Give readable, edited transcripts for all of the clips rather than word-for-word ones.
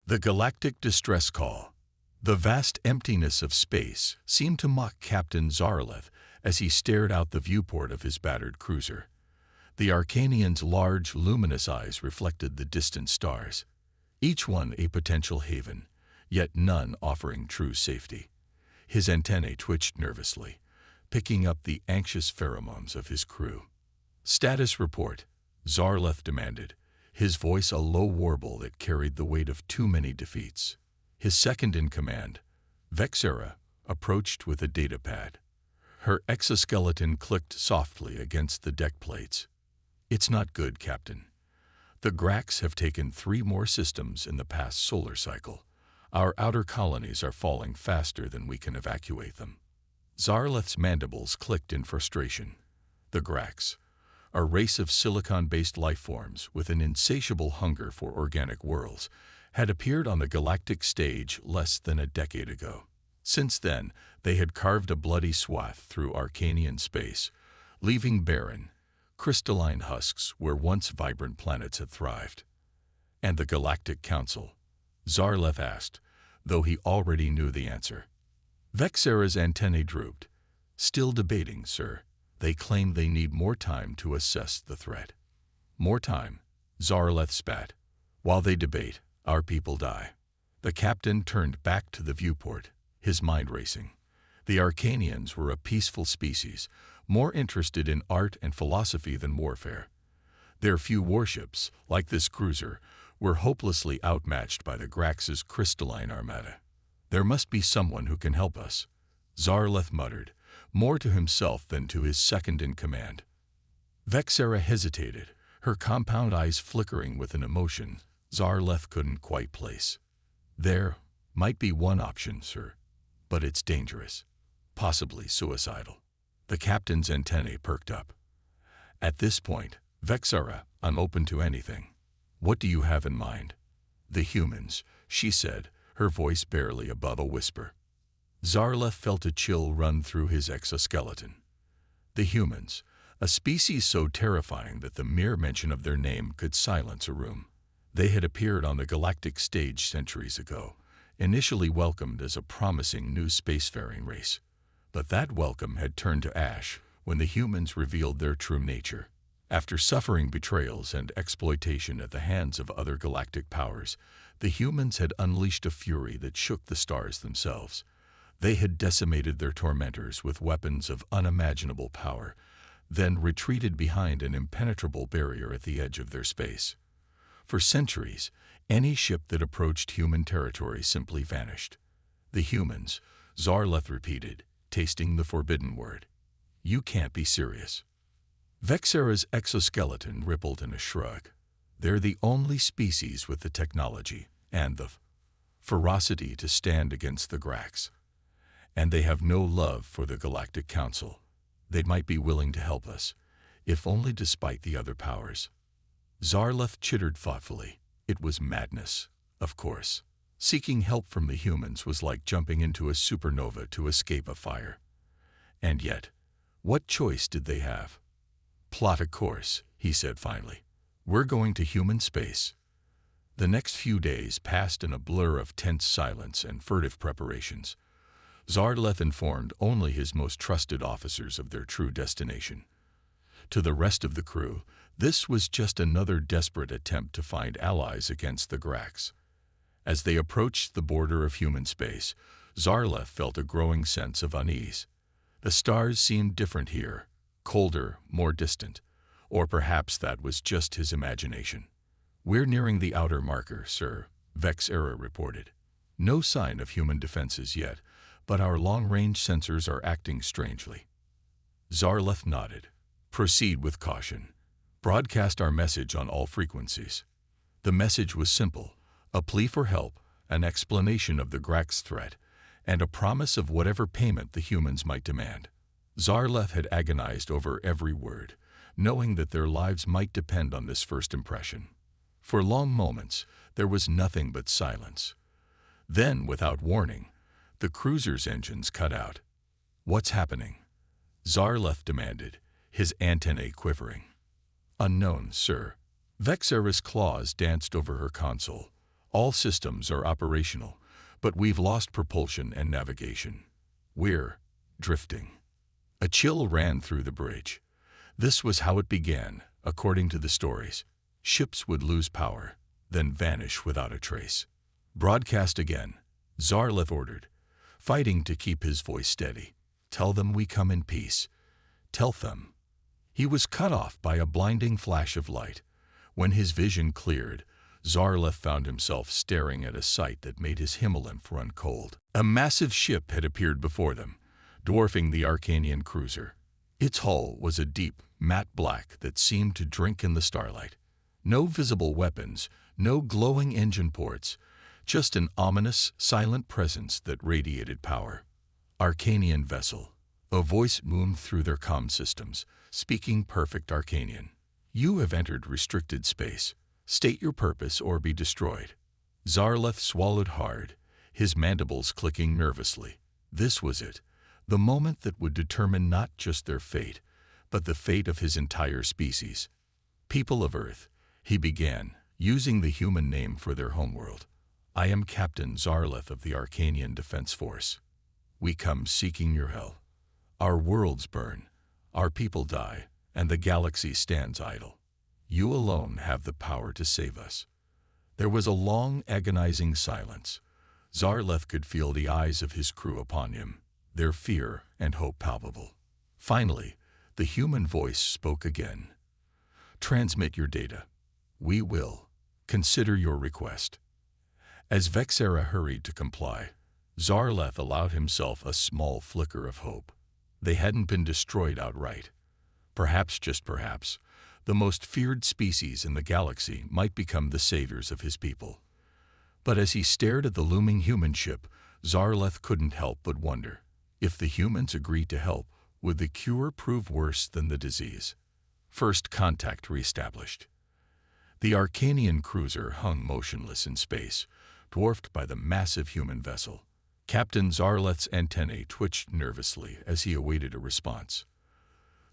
The galactic distress call. The vast emptiness of space seemed to mock Captain Zarleth as he stared out the viewport of his battered cruiser. The Arcanian's large, luminous eyes reflected the distant stars, each one a potential haven, yet none offering true safety. His antennae twitched nervously, picking up the anxious pheromones of his crew. "Status report," Zarleth demanded, his voice a low warble that carried the weight of too many defeats. His second-in-command, Vexera, approached with a datapad. Her exoskeleton clicked softly against the deck plates. "It's not good, Captain. The Grax have taken 3 more systems in the past solar cycle. Our outer colonies are falling faster than we can evacuate them." Zarleth's mandibles clicked in frustration. The Grax, a race of silicon-based lifeforms with an insatiable hunger for organic worlds, had appeared on the galactic stage less than a decade ago. Since then, they had carved a bloody swath through Arcanian space, leaving barren, crystalline husks where once vibrant planets had thrived. "And the Galactic Council?" Zarleth asked, though he already knew the answer. Vexera's antennae drooped. "Still debating, sir. They claim they need more time to assess the threat." "More time?" Zarleth spat. "While they debate, our people die." The captain turned back to the viewport, his mind racing. The Arcanians were a peaceful species, more interested in art and philosophy than warfare. Their few warships, like this cruiser, were hopelessly outmatched by the Grax's crystalline armada. "There must be someone who can help us," Zarleth muttered, more to himself than to his second-in-command. Vexera hesitated, her compound eyes flickering with an emotion Zarleth couldn't quite place. "There might be one option, sir, but it's dangerous, possibly suicidal." The captain's antennae perked up. "At this point, Vexera, I'm open to anything. What do you have in mind?" "The humans," she said, her voice barely above a whisper. Zarleth felt a chill run through his exoskeleton. The humans, a species so terrifying that the mere mention of their name could silence a room. They had appeared on the galactic stage centuries ago, initially welcomed as a promising new spacefaring race. But that welcome had turned to ash when the humans revealed their true nature. After suffering betrayals and exploitation at the hands of other galactic powers, the humans had unleashed a fury that shook the stars themselves. They had decimated their tormentors with weapons of unimaginable power, then retreated behind an impenetrable barrier at the edge of their space. For centuries, any ship that approached human territory simply vanished. "The humans," Zarleth repeated, tasting the forbidden word. "You can't be serious." Vexera's exoskeleton rippled in a shrug. "They're the only species with the technology and the ferocity to stand against the Grax. And they have no love for the Galactic Council. They might be willing to help us, if only despite the other powers." Zarleth chittered thoughtfully. It was madness, of course. Seeking help from the humans was like jumping into a supernova to escape a fire. And yet, what choice did they have? "Plot a course," he said finally. "We're going to human space." The next few days passed in a blur of tense silence and furtive preparations. Zarleth informed only his most trusted officers of their true destination. To the rest of the crew, this was just another desperate attempt to find allies against the Grax. As they approached the border of human space, Zarleth felt a growing sense of unease. The stars seemed different here, colder, more distant, or perhaps that was just his imagination. "We're nearing the outer marker, sir," Vexera reported. "No sign of human defenses yet, but our long-range sensors are acting strangely." Zarleth nodded. "Proceed with caution. Broadcast our message on all frequencies." The message was simple, a plea for help, an explanation of the Grax threat, and a promise of whatever payment the humans might demand. Zarleth had agonized over every word, knowing that their lives might depend on this first impression. For long moments, there was nothing but silence. Then, without warning, the cruiser's engines cut out. "What's happening?" Zarleth demanded, his antennae quivering. "Unknown, sir." Vexera's claws danced over her console, All systems are operational, but we've lost propulsion and navigation. We're drifting. A chill ran through the bridge. This was how it began, according to the stories. Ships would lose power, then vanish without a trace. Broadcast again, Zarleth ordered, fighting to keep his voice steady. Tell them we come in peace. Tell them. He was cut off by a blinding flash of light. When his vision cleared, Zarleth found himself staring at a sight that made his Himalamph run cold. A massive ship had appeared before them, dwarfing the Arcanian cruiser. Its hull was a deep, matte black that seemed to drink in the starlight. No visible weapons, no glowing engine ports, just an ominous, silent presence that radiated power. Arcanian vessel. A voice boomed through their comm systems, speaking perfect Arcanian. You have entered restricted space. State your purpose or be destroyed. Zarleth swallowed hard, his mandibles clicking nervously. This was it, the moment that would determine not just their fate, but the fate of his entire species. People of Earth, he began, using the human name for their homeworld. I am Captain Zarleth of the Arcanian Defense Force. We come seeking your help. Our worlds burn, our people die, and the galaxy stands idle. You alone have the power to save us. There was a long, agonizing silence. Zarleth could feel the eyes of his crew upon him, their fear and hope palpable. Finally, the human voice spoke again. Transmit your data. We will. Consider your request. As Vexera hurried to comply, Zarleth allowed himself a small flicker of hope. They hadn't been destroyed outright. Perhaps, just perhaps, the most feared species in the galaxy might become the saviors of his people. But as he stared at the looming human ship, Zarleth couldn't help but wonder, if the humans agreed to help, would the cure prove worse than the disease? First contact reestablished. The Arcanian cruiser hung motionless in space, dwarfed by the massive human vessel. Captain Zarleth's antennae twitched nervously as he awaited a response.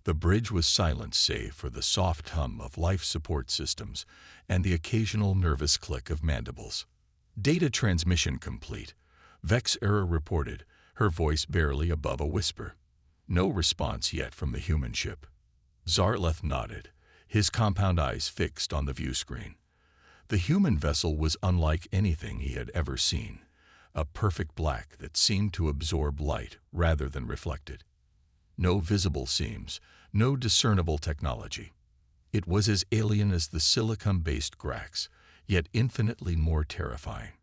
The bridge was silent save for the soft hum of life support systems and the occasional nervous click of mandibles. Data transmission complete, Vexera reported, her voice barely above a whisper. No response yet from the human ship. Zarleth nodded, his compound eyes fixed on the view screen. The human vessel was unlike anything he had ever seen, a perfect black that seemed to absorb light rather than reflect it. No visible seams, no discernible technology. It was as alien as the silicon-based Grax, yet infinitely more terrifying.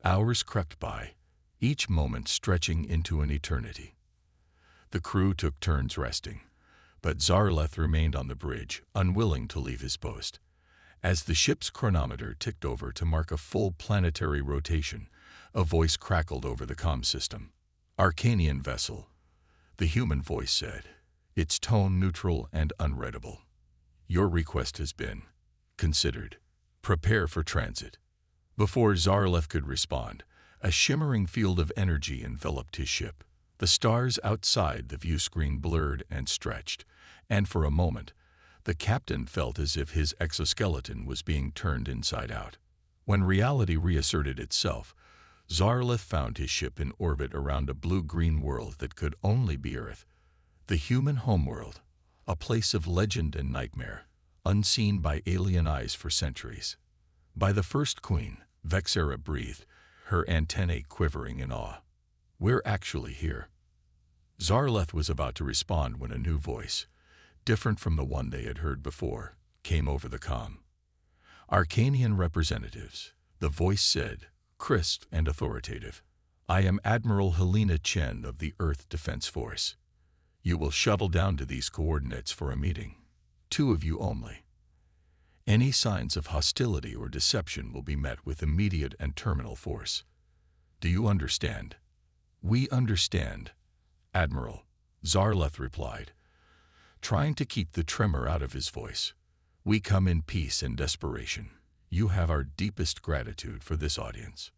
Hours crept by, each moment stretching into an eternity. The crew took turns resting, but Zarleth remained on the bridge, unwilling to leave his post. As the ship's chronometer ticked over to mark a full planetary rotation, a voice crackled over the comm system. Arcanian vessel. The human voice said, its tone neutral and unreadable. Your request has been considered. Prepare for transit. Before Zarleth could respond, a shimmering field of energy enveloped his ship. The stars outside the view screen blurred and stretched, and for a moment, the captain felt as if his exoskeleton was being turned inside out. When reality reasserted itself, Zarleth found his ship in orbit around a blue-green world that could only be Earth. The human homeworld, a place of legend and nightmare, unseen by alien eyes for centuries. By the first queen, Vexera breathed, her antennae quivering in awe. We're actually here. Zarleth was about to respond when a new voice, different from the one they had heard before, came over the comm. Arcanian representatives, the voice said, crisp and authoritative. I am Admiral Helena Chen of the Earth Defense Force. You will shuttle down to these coordinates for a meeting. 2 of you only. Any signs of hostility or deception will be met with immediate and terminal force. Do you understand? We understand, Admiral, Zarleth replied, trying to keep the tremor out of his voice. We come in peace and desperation. You have our deepest gratitude for this audience.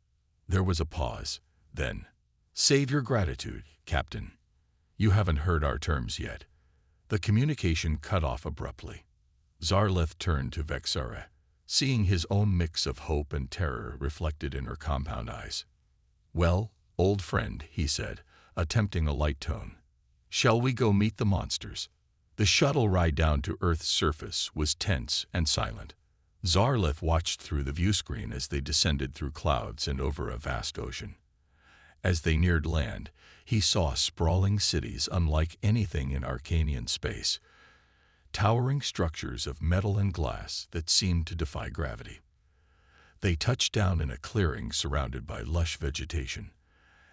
There was a pause, then, save your gratitude, Captain. You haven't heard our terms yet. The communication cut off abruptly. Zarleth turned to Vexera. seeing his own mix of hope and terror reflected in her compound eyes. "Well, old friend," he said, attempting a light tone, "shall we go meet the monsters?" The shuttle ride down to Earth's surface was tense and silent. Zarleth watched through the viewscreen as they descended through clouds and over a vast ocean. As they neared land, he saw sprawling cities unlike anything in Arcanian space, towering structures of metal and glass that seemed to defy gravity. They touched down in a clearing surrounded by lush vegetation.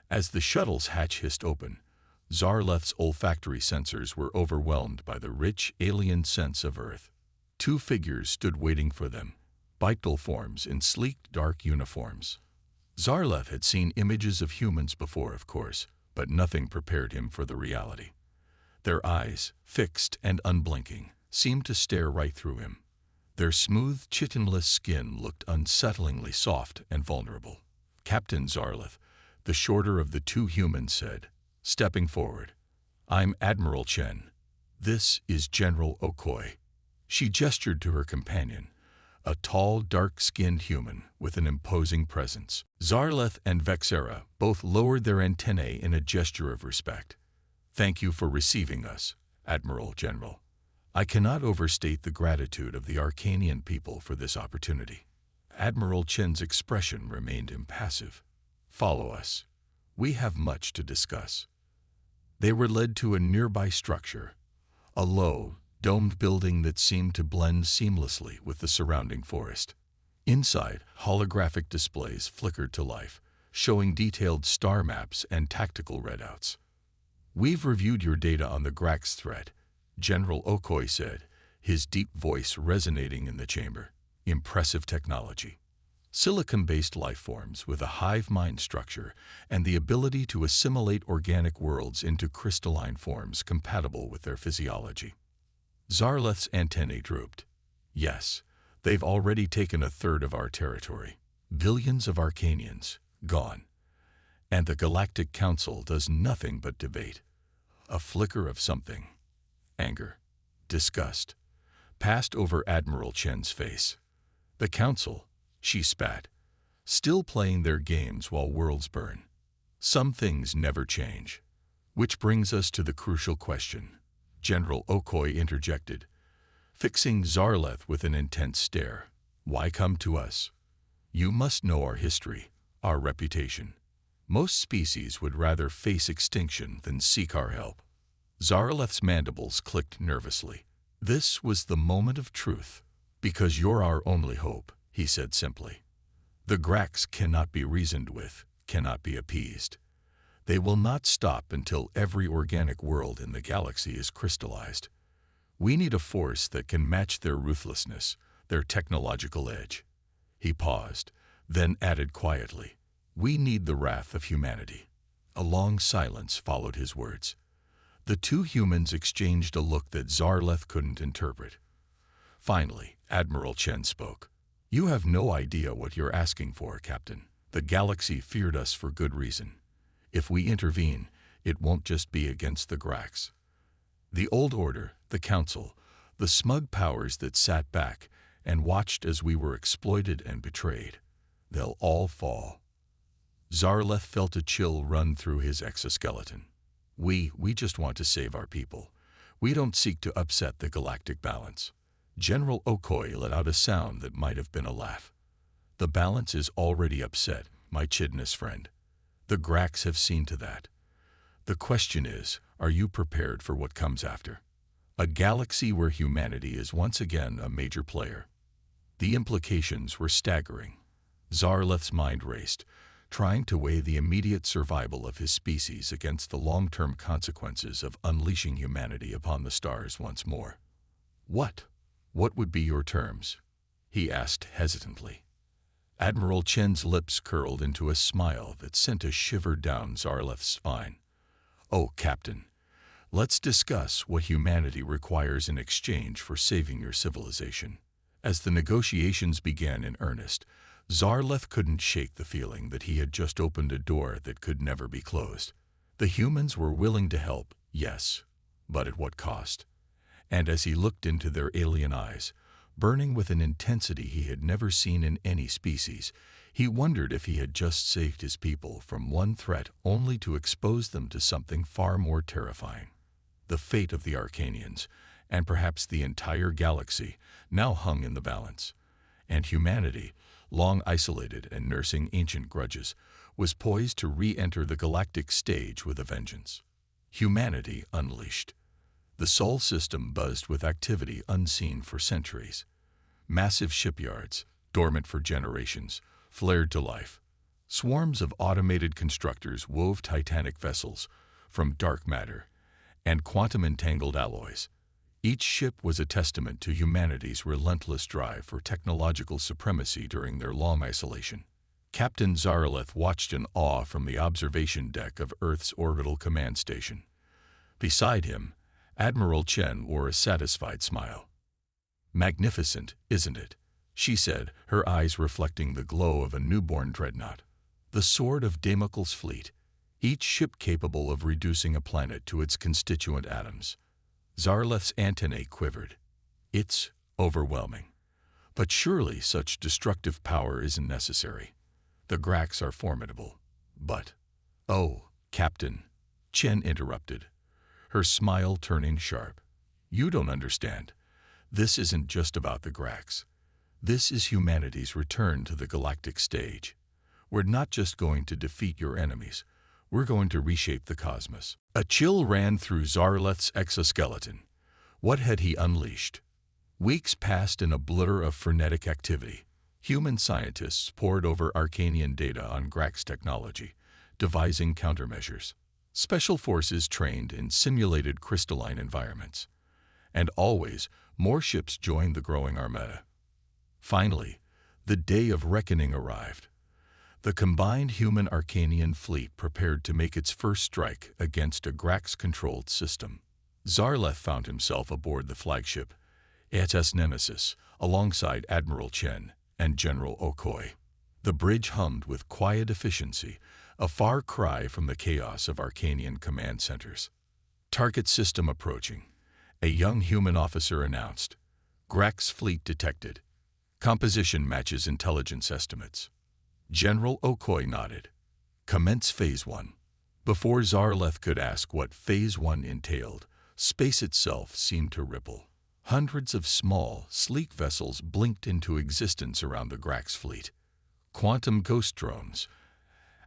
As the shuttle's hatch hissed open, Zarleth's olfactory sensors were overwhelmed by the rich, alien sense of Earth. Two figures stood waiting for them, bipedal forms in sleek, dark uniforms. Zarleth had seen images of humans before, of course, but nothing prepared him for the reality. Their eyes, fixed and unblinking, seemed to stare right through him. Their smooth, chitinless skin looked unsettlingly soft and vulnerable. "Captain Zarleth," the shorter of the two humans said, stepping forward, "I'm Admiral Chen. This is General Okoye." She gestured to her companion, a tall, dark-skinned human with an imposing presence. Zarleth and Vexera both lowered their antennae in a gesture of respect. "Thank you for receiving us, Admiral General. I cannot overstate the gratitude of the Arcanian people for this opportunity." Admiral Chen's expression remained impassive. "Follow us. We have much to discuss." They were led to a nearby structure, a low, domed building that seemed to blend seamlessly with the surrounding forest. Inside, holographic displays flickered to life, showing detailed star maps and tactical readouts. "We've reviewed your data on the Grax threat," General Okoye said, his deep voice resonating in the chamber. "Impressive technology. Silicon-based life forms with a hive mind structure and the ability to assimilate organic worlds into crystalline forms compatible with their physiology." Zarleth's antennae drooped. "Yes, they've already taken a third of our territory. Billions of Arcanians, gone. And the Galactic Council does nothing but debate." A flicker of something, anger, disgust, passed over Admiral Chen's face. "The Council," she spat, "still playing their games while worlds burn. Some things never change." "Which brings us to the crucial question," General Okoye interjected, fixing Zarleth with an intense stare. "Why come to us? You must know our history, our reputation. Most species would rather face extinction than seek our help." Zarleth's mandibles clicked nervously. "This was the moment of truth. Because you're our only hope," he said simply. "The Grax cannot be reasoned with, cannot be appeased. They will not stop until every organic world in the galaxy is crystallized. We need a force that can match their ruthlessness, their technological edge." He paused, then added quietly, "We need the wrath of humanity." A long silence followed his words. The two humans exchanged a look that Zarleth couldn't interpret. Finally, Admiral Chen spoke. "You have no idea what you're asking for, Captain. The galaxy feared us for good reason. If we intervene, it won't just be against the Grax. The old order, the Council, the smug powers that sat back and watched as we were exploited and betrayed, they'll all fall." Zarleth felt a chill run through his exoskeleton. We just want to save our people. We don't seek to upset the galactic balance." General Okoye let out a sound that might have been a laugh. "The balance is already upset, my chidness friend. The Grax have seen to that. The question is, are you prepared for what comes after? A galaxy where humanity is once again a major player." The implications were staggering. Zarleth's mind raced, trying to weigh the immediate survival of his species against the long-term consequences of unleashing humanity upon the stars once more. What would be your terms?" he asked hesitantly. Admiral Chen's lips curled into a smile that sent a shiver down Zarleth's spine. "Oh, Captain, let's discuss what humanity requires in exchange for saving your civilization." As the negotiations began in earnest, Zarleth couldn't shake the feeling that he had just opened a door that could never be closed. The humans were willing to help, yes, but at what cost? And as he looked into their alien eyes, burning with an intensity he had never seen in any species. He wondered if he had just saved his people from one threat only to expose them to something far more terrifying. The fate of the Arcanians, and perhaps the entire galaxy, now hung in the balance. And humanity, long isolated and nursing ancient grudges, was poised to re-enter the galactic stage with a vengeance. Humanity unleashed. The Sol system buzzed with activity unseen for centuries. Massive shipyards, dormant for generations, flared to life. Swarms of automated constructors wove titanic vessels from dark matter and quantum-entangled alloys. Each ship was a testament to humanity's relentless drive for technological supremacy during their long isolation. Captain Zarleth watched in awe from the observation deck of Earth's orbital command station. Beside him, Admiral Chen wore a satisfied smile. "Magnificent, isn't it?" she said, her eyes reflecting the glow of a newborn dreadnought. The sword of Damocles' fleet, each ship capable of reducing a planet to its constituent atoms. Zarleth's antennae quivered. "It's overwhelming. But surely such destructive power isn't necessary. The Grax are formidable. But—" "Oh, Captain," Chen interrupted, her smile turning sharp. "You don't understand. This isn't just about the Grax. This is humanity's return to the galactic stage. We're not just going to defeat your enemies. We're going to reshape the cosmos." A chill ran through Zarleth's exoskeleton. What had he unleashed? Weeks passed in a blur of frenetic activity. Human scientists pored over Arcanian data on Grax technology, devising countermeasures. Special forces trained in simulated crystalline environments. And always, more ships joined the growing armada. Finally, the day of reckoning arrived. The combined human Arcanian fleet prepared to make its first strike against a Grax-controlled system. Zarleth found himself aboard the flagship, HFY Nemesis, alongside Admiral Chen and General Okoye. The bridge hummed with quiet efficiency, a far cry from the chaos of Arcanian command centers. "Target system approaching," a young human officer announced. "Grax fleet detected. Composition matches intelligence estimates." General Okoye nodded. "Commence Phase 1. Before Zarleth could ask what Phase 1 entailed, space itself seemed to ripple. Hundreds of small, sleek vessels blinked into existence around the Grax fleet. "Quantum ghost drones,"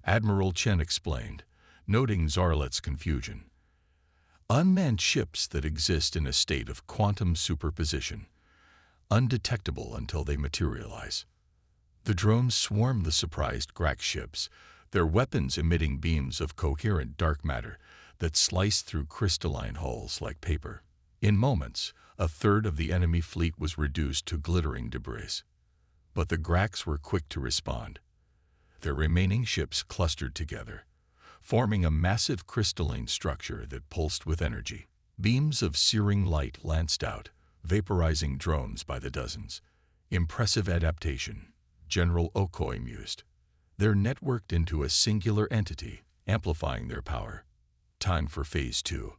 Admiral Chen explained, noting Zarleth's confusion. "Unmanned ships that exist in a state of quantum superposition, undetectable until they materialize." The drones swarmed the surprised Grax ships, their weapons emitting beams of coherent dark matter that sliced through crystalline hulls like paper. In moments, a third of the enemy fleet was reduced to glittering debris. But the Grax were quick to respond. Their remaining ships clustered together, forming a massive crystalline structure that pulsed with energy. Beams of searing light lanced out, vaporizing drones by the dozens. "Impressive adaptation," General Okoye mused. "They're networked into a singular entity, amplifying their power. Time for Phase 2,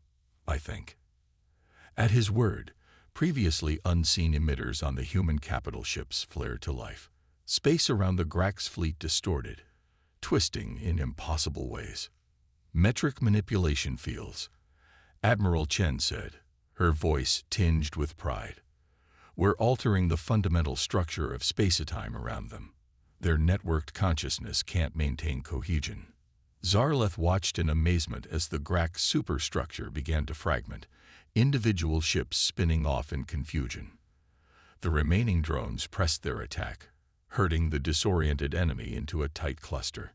I think." At his word, previously unseen emitters on the human capital ships flared to life. Space around the Grax fleet distorted, twisting in impossible ways. "Metric manipulation fields," Admiral Chen said, her voice tinged with pride. "We're altering the fundamental structure of space-time around them. Their networked consciousness can't maintain cohesion." Zarleth watched in amazement as the Grax superstructure began to fragment, individual ships spinning off in confusion. The remaining drones pressed their attack, herding the disoriented enemy into a tight cluster.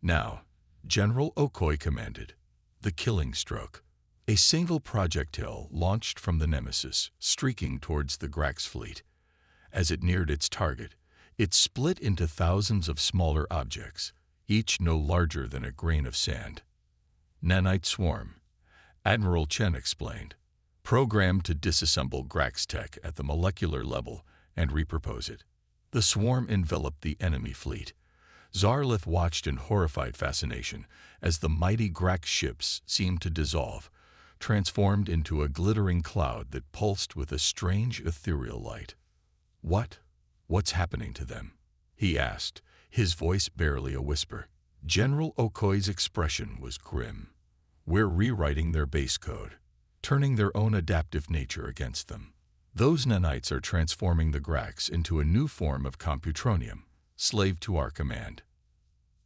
"Now," General Okoye commanded, "the killing stroke." A single projectile launched from the Nemesis, streaking towards the Grax fleet. As it neared its target, it split into thousands of smaller objects, each no larger than a grain of sand. "Nanite swarm," Admiral Chen explained, "programmed to disassemble Grax tech at the molecular level and repurpose it." The swarm enveloped the enemy fleet. Zarleth watched in horrified fascination as the mighty Grax ships seemed to dissolve, transformed into a glittering cloud that pulsed with a strange ethereal light. "What? What's happening to them?" he asked, his voice barely a whisper. General Okoy's expression was grim. "We're rewriting their base code, turning their own adaptive nature against them. Those nanites are transforming the Grax into a new form of computronium, slave to our command."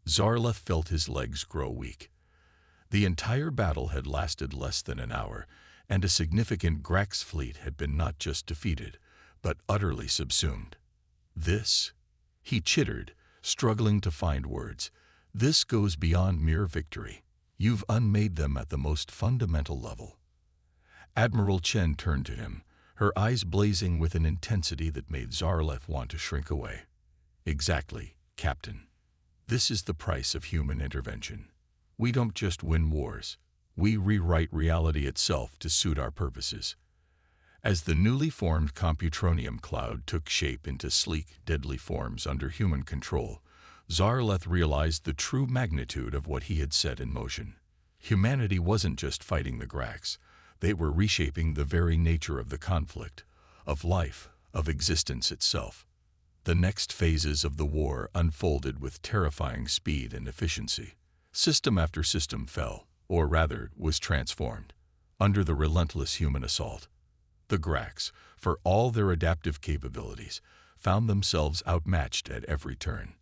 Zarleth felt his legs grow weak. The entire battle had lasted less than an hour, and a significant Grax fleet had been not just defeated, but utterly subsumed. "This," he chittered, struggling to find words, "this goes beyond mere victory. You've unmade them at the most fundamental level." Admiral Chen turned to him, her eyes blazing with an intensity that made Zarleth want to shrink away. "Exactly, Captain. This is the price of human intervention. We don't just win wars. We rewrite reality itself to suit our purposes." As the newly formed computronium cloud took shape into sleek, deadly forms under human control, Zarleth realized the true magnitude of what he had set in motion. Humanity wasn't just fighting the Grax. They were reshaping the very nature of the conflict, of life, of existence itself. The next phases of the war unfolded with terrifying speed and efficiency. System after system fell, or rather was transformed, under the relentless human assault. The Grax, for all their adaptive capabilities, found themselves outmatched at every turn.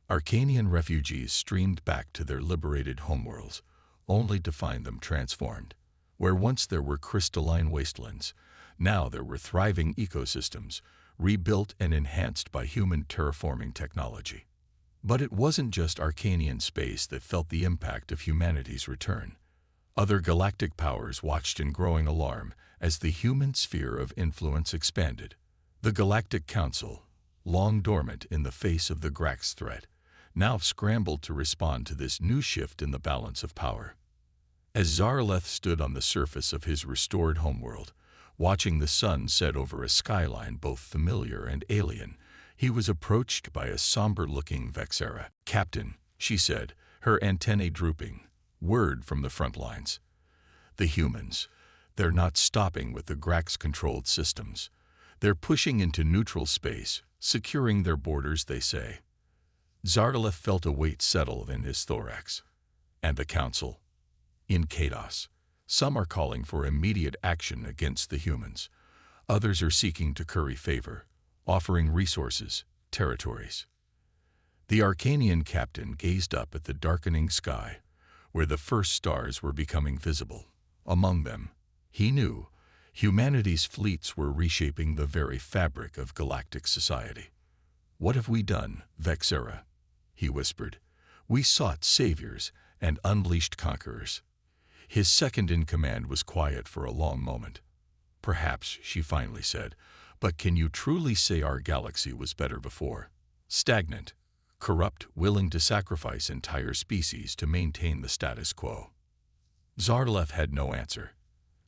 Arcanian refugees streamed back to their liberated homeworlds, only to find them transformed. Where once there were crystalline wastelands, now there were thriving ecosystems, rebuilt and enhanced by human terraforming technology. But it wasn't just Arcanian space that felt the impact of humanity's return. Other galactic powers watched in growing alarm as the human sphere of influence expanded. The Galactic Council, long dormant in the face of the Grax threat, now scrambled to respond to this new shift in the balance of power. As Zarleth stood on the surface of his restored homeworld, watching the sun set over a skyline both familiar and alien, he was approached by a somber-looking Vexera. "Captain," she said, her antennae drooping, "word from the front lines. The humans, they're not stopping with the Grax-controlled systems. They're pushing into neutral space, securing their borders, they say." Zarleth felt a weight settle in his thorax. "And the Council?" "In chaos. Some are calling for immediate action against the humans. Others are seeking to curry favor, offering resources, territories." The Arcanian captain gazed up at the darkening sky, where the first stars were becoming visible. Among them, he knew, humanity's fleets were reshaping the very fabric of galactic society. "What have we done, Vexera?" he whispered. "We sought saviors and unleashed conquerors." His second-in-command was quiet for a long moment. "Perhaps," she finally said, "but can you truly say our galaxy was better before? Stagnant, corrupt, willing to sacrifice entire species to maintain the status quo?" Zarleth had no answer.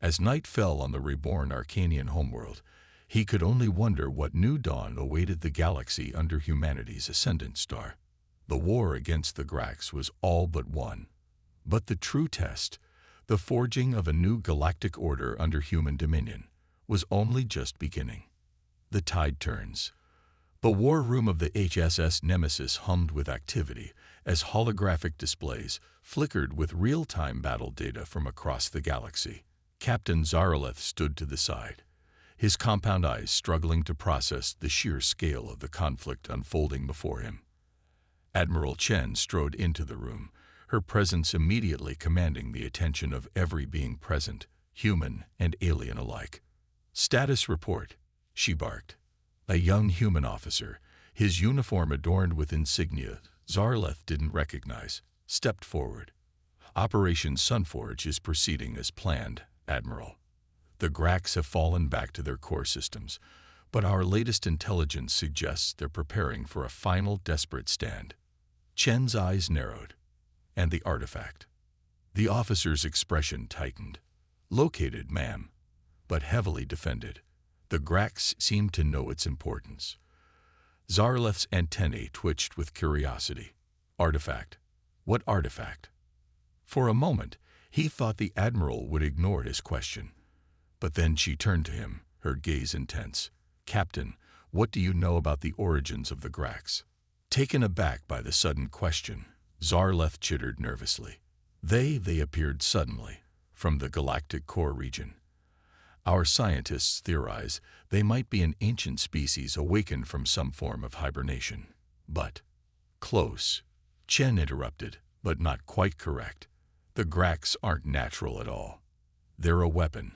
As night fell on the reborn Arcanian homeworld, he could only wonder what new dawn awaited the galaxy under humanity's ascendant star. The war against the Grax was all but won. But the true test, the forging of a new galactic order under human dominion, was only just beginning. The tide turns. The war room of the HSS Nemesis hummed with activity as holographic displays flickered with real-time battle data from across the galaxy. Captain Zarleth stood to the side, his compound eyes struggling to process the sheer scale of the conflict unfolding before him. Admiral Chen strode into the room, her presence immediately commanding the attention of every being present, human and alien alike. "Status report," she barked. A young human officer, his uniform adorned with insignia Zarleth didn't recognize, stepped forward. "Operation Sunforge is proceeding as planned, Admiral. The Grax have fallen back to their core systems, but our latest intelligence suggests they're preparing for a final desperate stand." Chen's eyes narrowed. "And the artifact?" The officer's expression tightened. "Located, ma'am, but heavily defended. The Grax seemed to know its importance." Zarleth's antennae twitched with curiosity. "Artifact? What artifact?" For a moment, he thought the Admiral would ignore his question. But then she turned to him, her gaze intense. "Captain, What do you know about the origins of the Grax? Taken aback by the sudden question, Zarleth chittered nervously. They appeared suddenly, from the galactic core region. Our scientists theorize they might be an ancient species awakened from some form of hibernation. But, close, Chen interrupted, but not quite correct. The Grax aren't natural at all. They're a weapon,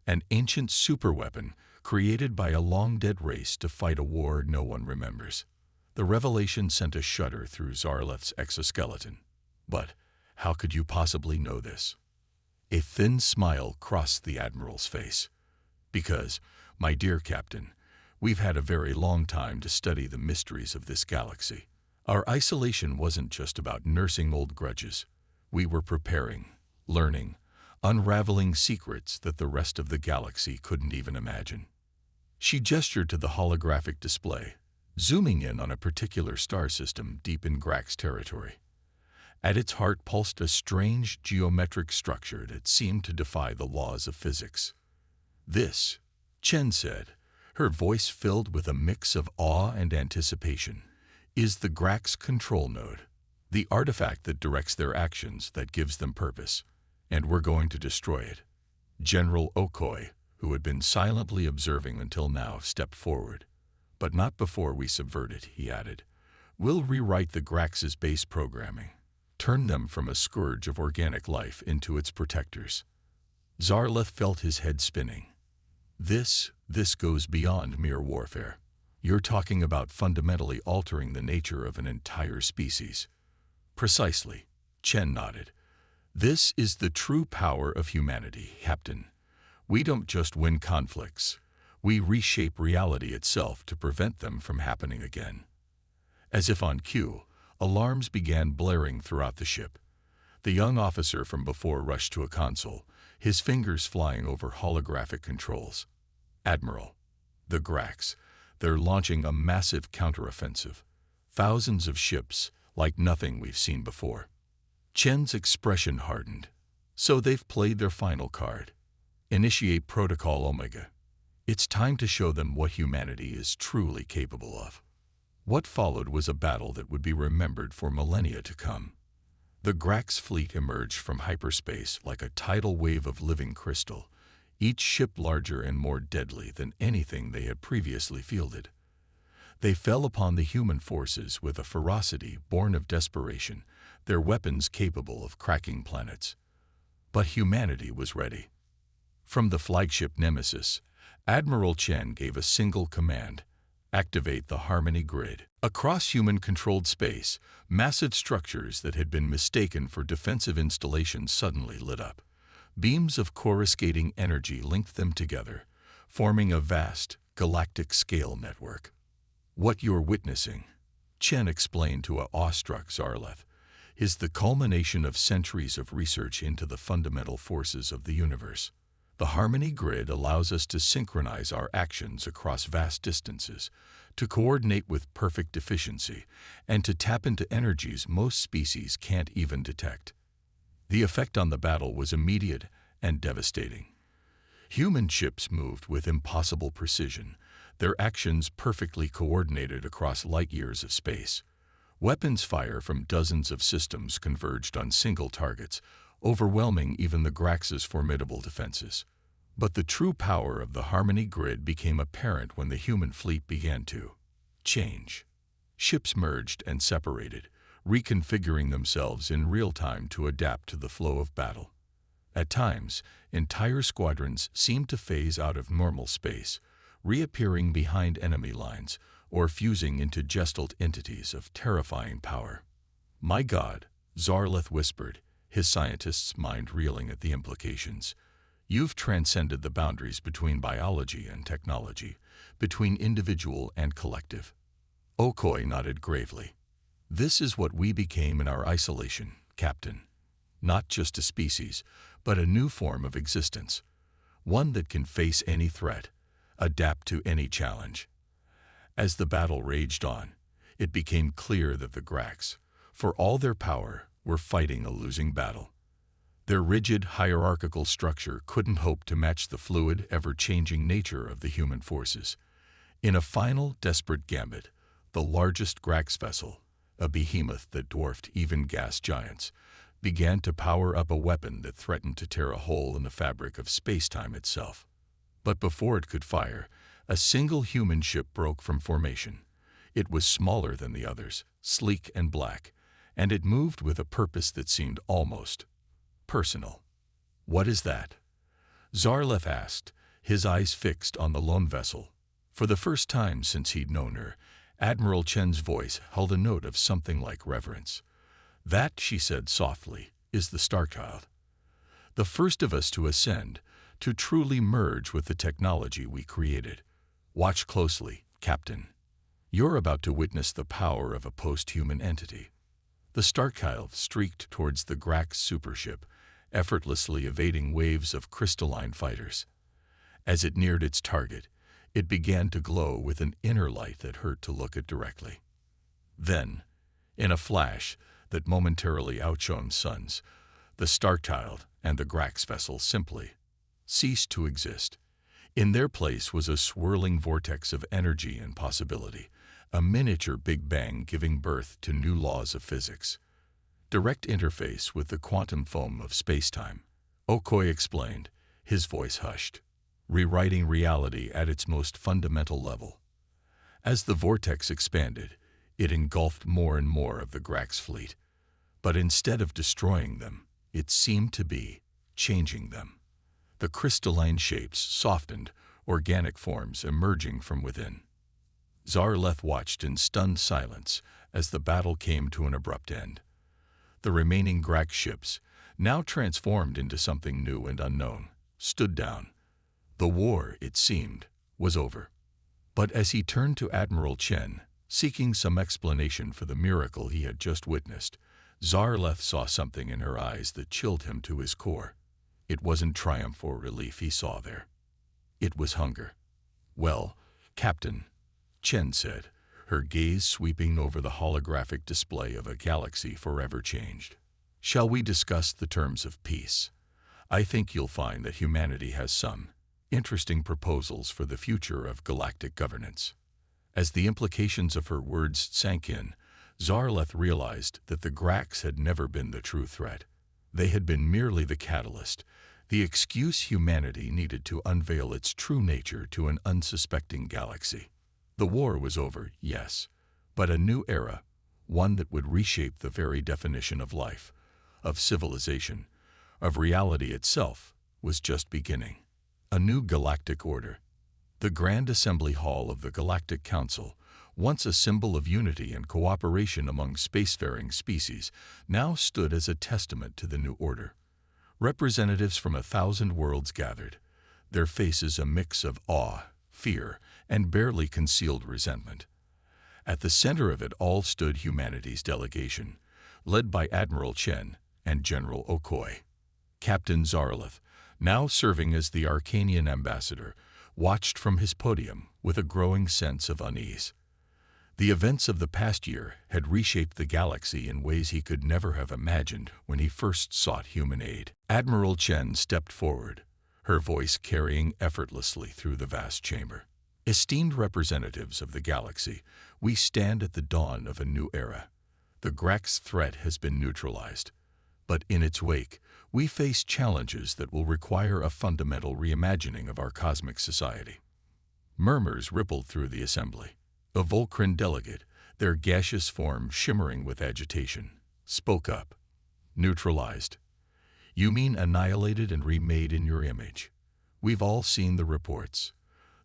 an ancient superweapon created by a long-dead race to fight a war no one remembers. The revelation sent a shudder through Zarleth's exoskeleton. But how could you possibly know this? A thin smile crossed the Admiral's face. Because, my dear Captain, we've had a very long time to study the mysteries of this galaxy. Our isolation wasn't just about nursing old grudges. We were preparing, learning, unraveling secrets that the rest of the galaxy couldn't even imagine. She gestured to the holographic display, zooming in on a particular star system deep in Grax territory. At its heart pulsed a strange geometric structure that seemed to defy the laws of physics. This, Chen said, her voice filled with a mix of awe and anticipation, is the Grax control node, the artifact that directs their actions, that gives them purpose, and we're going to destroy it. General Okoi, who had been silently observing until now, stepped forward. But not before we subvert it, he added. We'll rewrite the Grax's base programming, turn them from a scourge of organic life into its protectors. Zarleth felt his head spinning. This goes beyond mere warfare. You're talking about fundamentally altering the nature of an entire species. Precisely, Chen nodded. This is the true power of humanity, Captain. We don't just win conflicts. We reshape reality itself to prevent them from happening again. As if on cue, alarms began blaring throughout the ship. The young officer from before rushed to a console, his fingers flying over holographic controls. Admiral, the Grax, they're launching a massive counteroffensive. Thousands of ships, like nothing we've seen before. Chen's expression hardened. So they've played their final card. Initiate Protocol Omega. It's time to show them what humanity is truly capable of. What followed was a battle that would be remembered for millennia to come. The Grax fleet emerged from hyperspace like a tidal wave of living crystal, each ship larger and more deadly than anything they had previously fielded. They fell upon the human forces with a ferocity born of desperation, their weapons capable of cracking planets. But humanity was ready. From the flagship Nemesis, Admiral Chen gave a single command: activate the Harmony Grid. Across human-controlled space, massive structures that had been mistaken for defensive installations suddenly lit up. Beams of coruscating energy linked them together, forming a vast, galactic-scale network. What you're witnessing, Chen explained to an awestruck Zarleth, is the culmination of centuries of research into the fundamental forces of the universe. The Harmony Grid allows us to synchronize our actions across vast distances, to coordinate with perfect efficiency, and to tap into energies most species can't even detect. The effect on the battle was immediate and devastating. Human ships moved with impossible precision, their actions perfectly coordinated across light years of space. Weapons fire from dozens of systems converged on single targets, overwhelming even the Grax's formidable defenses. But the true power of the Harmony Grid became apparent when the human fleet began to change. Ships merged and separated, reconfiguring themselves in real time to adapt to the flow of battle. At times, entire squadrons seemed to phase out of normal space, reappearing behind enemy lines or fusing into gestalt entities of terrifying power. My God, Zarleth whispered, his scientist's mind reeling at the implications. You've transcended the boundaries between biology and technology, between individual and collective. Okoi nodded gravely. This is what we became in our isolation, Captain. Not just a species, but a new form of existence. One that can face any threat, adapt to any challenge. As the battle raged on, it became clear that the Grax, for all their power, were fighting a losing battle. Their rigid, hierarchical structure couldn't hope to match the fluid, ever-changing nature of the human forces. In a final, desperate gambit, the largest Grax vessel, a behemoth that dwarfed even gas giants, began to power up a weapon that threatened to tear a hole in the fabric of space-time itself. But before it could fire, a single human ship broke from formation. It was smaller than the others, sleek and black, and it moved with a purpose that seemed almost personal. "What is that?" Zarlev asked, his eyes fixed on the lone vessel. For the first time since he'd known her, Admiral Chen's voice held a note of something like reverence. "That," she said softly, "is the Starchild. The first of us to ascend, to truly merge with the technology we created. Watch closely, Captain. You're about to witness the power of a post-human entity." The Starchild streaked towards the Grax supership, effortlessly evading waves of crystalline fighters. As it neared its target, it began to glow with an inner light that hurt to look at directly. Then, in a flash that momentarily outshone suns, the Starchild and the Grax vessel simply ceased to exist. In their place was a swirling vortex of energy and possibility, a miniature Big Bang giving birth to new laws of physics. Direct interface with the quantum foam of space-time, Okoye explained, his voice hushed. Rewriting reality at its most fundamental level. As the vortex expanded, it engulfed more and more of the Grax fleet. But instead of destroying them, it seemed to be changing them. The crystalline shapes softened, organic forms emerging from within. Zarlev watched in stunned silence as the battle came to an abrupt end. The remaining Grax ships, now transformed into something new and unknown, stood down. The war, it seemed, was over. But as he turned to Admiral Chen, seeking some explanation for the miracle he had just witnessed, Zarlev saw something in her eyes that chilled him to his core. It wasn't triumph or relief he saw there. It was hunger. "Well, Captain," Chen said, her gaze sweeping over the holographic display of a galaxy forever changed. "Shall we discuss the terms of peace? I think you'll find that humanity has some interesting proposals for the future of galactic governance." As the implications of her words sank in, Zarlev realized that the Grax had never been the true threat. They had been merely the catalyst, the excuse humanity needed to unveil its true nature to an unsuspecting galaxy. The war was over, yes, but a new era, one that would reshape the very definition of life, of civilization, of reality itself, was just beginning. A new galactic order. The Grand Assembly Hall of the Galactic Council, once a symbol of unity and cooperation among spacefaring species, now stood as a testament to the new order. Representatives from 1,000 worlds gathered, their faces a mix of awe, fear, and barely concealed resentment. At the center of it all stood humanity's delegation, led by Admiral Chen and General Okoye. Captain Zarlev, now serving as the Arcanian ambassador, watched from his podium with a growing sense of unease. The events of the past year had reshaped the galaxy in ways he could never have imagined when he first sought human aid. Admiral Chen stepped forward, her voice carrying effortlessly through the vast chamber. "Esteemed representatives of the galaxy, we stand at the dawn of a new era. The Grax threat has been neutralized, but in its wake, we face challenges that will require a fundamental reimagining of our cosmic society." Murmurs rippled through the assembly. A Volcran delegate, their gaseous form shimmering with agitation, spoke up. "Neutralized? You mean annihilated and remade in your image? We've all seen the reports.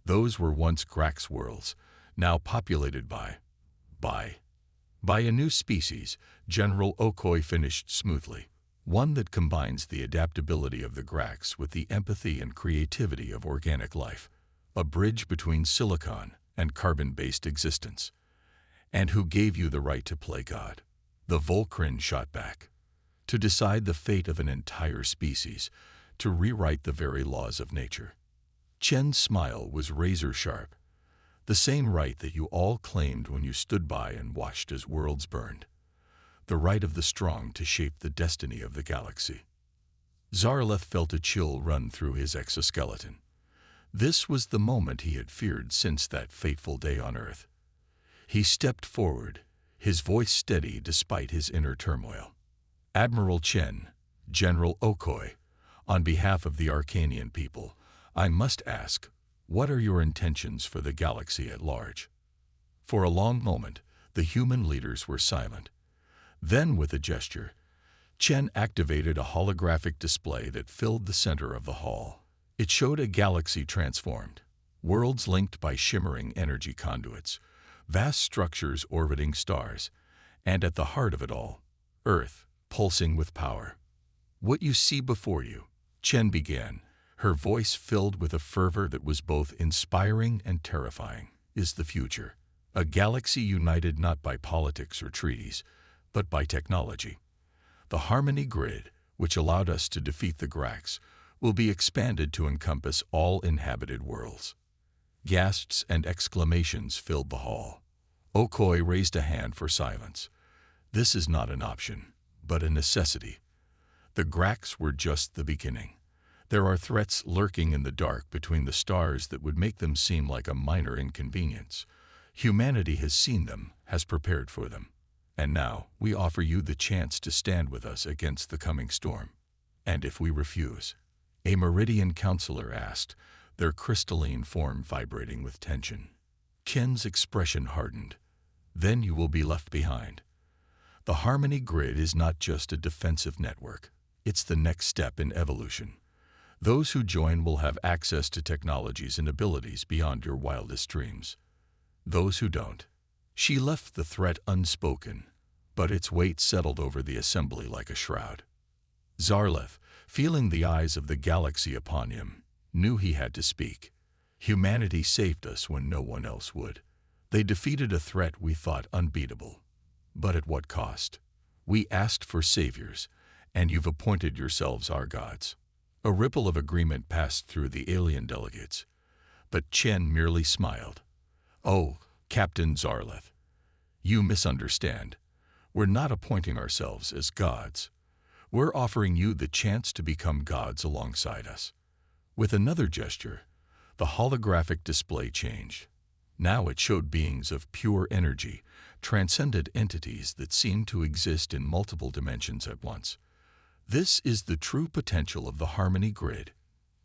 Those were once Grax worlds, now populated by a new species," General Okoye finished smoothly. "One that combines the adaptability of the Grax with the empathy and creativity of organic life. A bridge between silicon and carbon-based existence. And who gave you the right to play God?" The Volcran shot back. "To decide the fate of an entire species, to rewrite the very laws of nature." Chen's smile was razor-sharp. "The same right that you all claimed when you stood by and watched as worlds burned. The right of the strong to shape the destiny of the galaxy." Zarlev felt a chill run through his exoskeleton. This was the moment he had feared since that fateful day on Earth. He stepped forward, his voice steady despite his inner turmoil. "Admiral Chen, General Okoi, on behalf of the Arcanian people, I must ask, what are your intentions for the galaxy at large?" For a long moment, the human leaders were silent. Then, with a gesture, Chen activated a holographic display that filled the center of the hall. It showed a galaxy transformed, worlds linked by shimmering energy conduits, vast structures orbiting stars, and at the heart of it all, Earth, pulsing with power. "What you see before you," Chen began, her voice filled with a fervor that was both inspiring and terrifying, "is the future. A galaxy united not by politics or treaties, but by technology. The Harmony Grid, which allowed us to defeat the Grax, will be expanded to encompass all inhabited worlds." Gasps and exclamations filled the hall. Okoi raised a hand for silence. "This is not an option, but a necessity. The Grax were just the beginning. There are threats lurking in the dark between the stars that would make them seem like a minor inconvenience. Humanity has seen them, has prepared for them. And now we offer you the chance to stand with us against the coming storm. And if we refuse?" A Meridian counselor asked, their crystalline form vibrating with tension. Chen's expression hardened. "Then you will be left behind. The Harmony Grid is not just a defensive network. It's the next step in evolution. Those who join will have access to technologies and abilities beyond your wildest dreams. Those who don't." She left the threat unspoken, but its weight settled over the assembly like a shroud. Zarleth, feeling the eyes of the galaxy upon him, knew he had to speak. "Humanity saved us when no one else would. They defeated a threat we thought unbeatable. But at what cost? We asked for saviors, and you've appointed yourselves our gods." A ripple of agreement passed through the alien delegates, but Chen merely smiled. "Oh, Captain Zarleth, you misunderstand. We're not appointing ourselves as gods. We're offering you the chance to become gods alongside us." With another gesture, the holographic display changed. Now it showed beings of pure energy, transcendent entities that seemed to exist in multiple dimensions at once. This is the true potential of the Harmony Grid.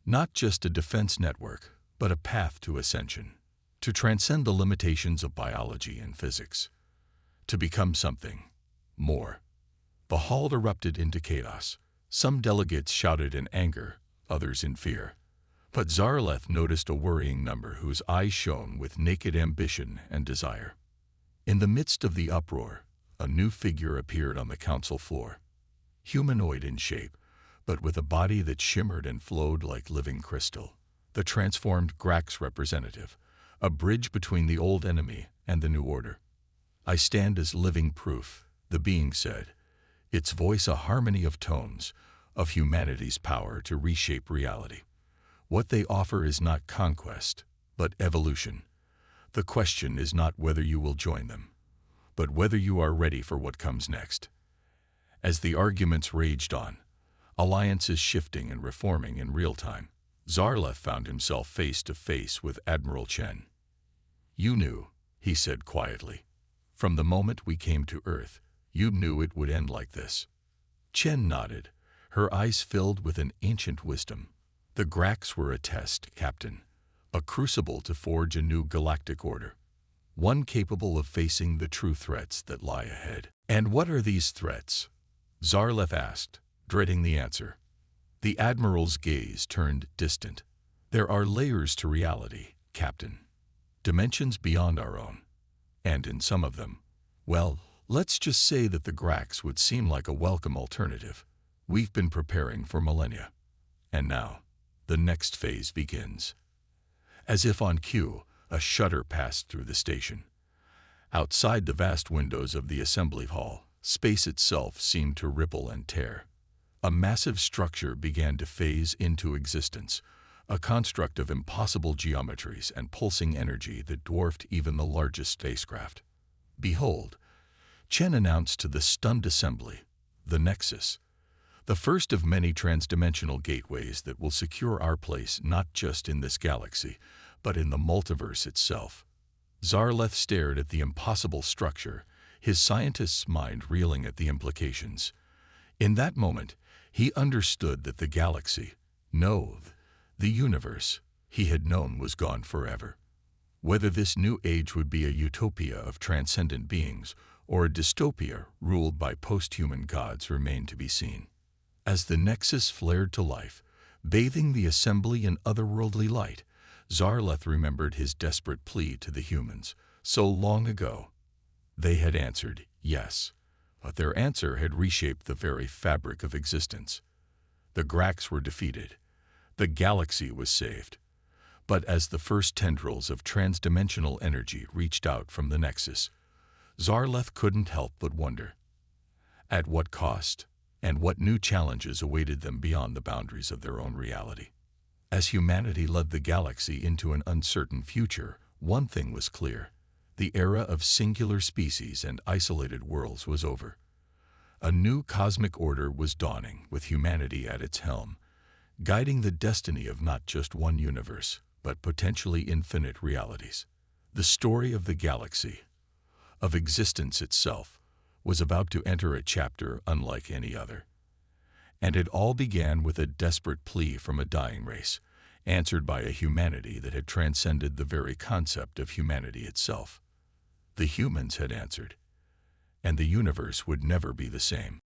Not just a defense network, but a path to ascension. To transcend the limitations of biology and physics. To become something more. The hall erupted into chaos. Some delegates shouted in anger, others in fear. But Zarleth noticed a worrying number whose eyes shone with naked ambition and desire. In the midst of the uproar, a new figure appeared on the council floor. Humanoid in shape, but with a body that shimmered and flowed like living crystal. The transformed Grax representative, a bridge between the old enemy and the new order. "I stand as living proof," the being said, its voice a harmony of tones, of humanity's power to reshape reality. What they offer is not conquest, but evolution. The question is not whether you will join them, but whether you are ready for what comes next. As the arguments raged on, alliances shifting and reforming in real time, Zarleth found himself face to face with Admiral Chen. "You knew," he said quietly. "From the moment we came to Earth, you knew it would end like this." Chen nodded, her eyes filled with an ancient wisdom. "The Grax were a test, Captain, a crucible to forge a new galactic order, one capable of facing the true threats that lie ahead." "And what are these threats?" Zarleth asked, dreading the answer. The Admiral's gaze turned distant. "There are layers to reality, Captain. Dimensions beyond our own. And in some of them, well, let's just say that the Grax would seem like a welcome alternative. We've been preparing for millennia. And now, the next phase begins." As if on cue, a shudder passed through the station. Outside the vast windows of the assembly hall, space itself seemed to ripple and tear. A massive structure began to phase into existence, a construct of impossible geometries and pulsing energy that dwarfed even the largest spacecraft. "Behold," Chen announced to the stunned assembly, "the Nexus, the first of many transdimensional gateways that will secure our place not just in this galaxy, but in the multiverse itself. Zarleth stared at the impossible structure, his scientist's mind reeling at the implications. In that moment, he understood that the galaxy, no, the universe, he had known was gone forever. Whether this new age would be a utopia of transcendent beings or a dystopia ruled by post-human gods remained to be seen. As the Nexus flared to life, bathing the assembly in otherworldly light, Zarleth remembered his desperate plea to the humans. So long ago, they had answered yes, but their answer had reshaped the very fabric of existence. The Grax were defeated. The galaxy was saved. But as the first tendrils of transdimensional energy reached out from the Nexus, Zarleth couldn't help but wonder. At what cost, and what new challenges awaited them beyond the boundaries of their own reality? As humanity led the galaxy into an uncertain future, one thing was clear. The era of singular species and isolated worlds was over. A new cosmic order was dawning with humanity at its helm, guiding the destiny of not just one universe, but potentially infinite realities. The story of the galaxy, of existence itself, was about to enter a chapter unlike any other. And it all began with a desperate plea from a dying race, answered by a humanity that had transcended the very concept of humanity itself. The humans had answered, and the universe would never be the same.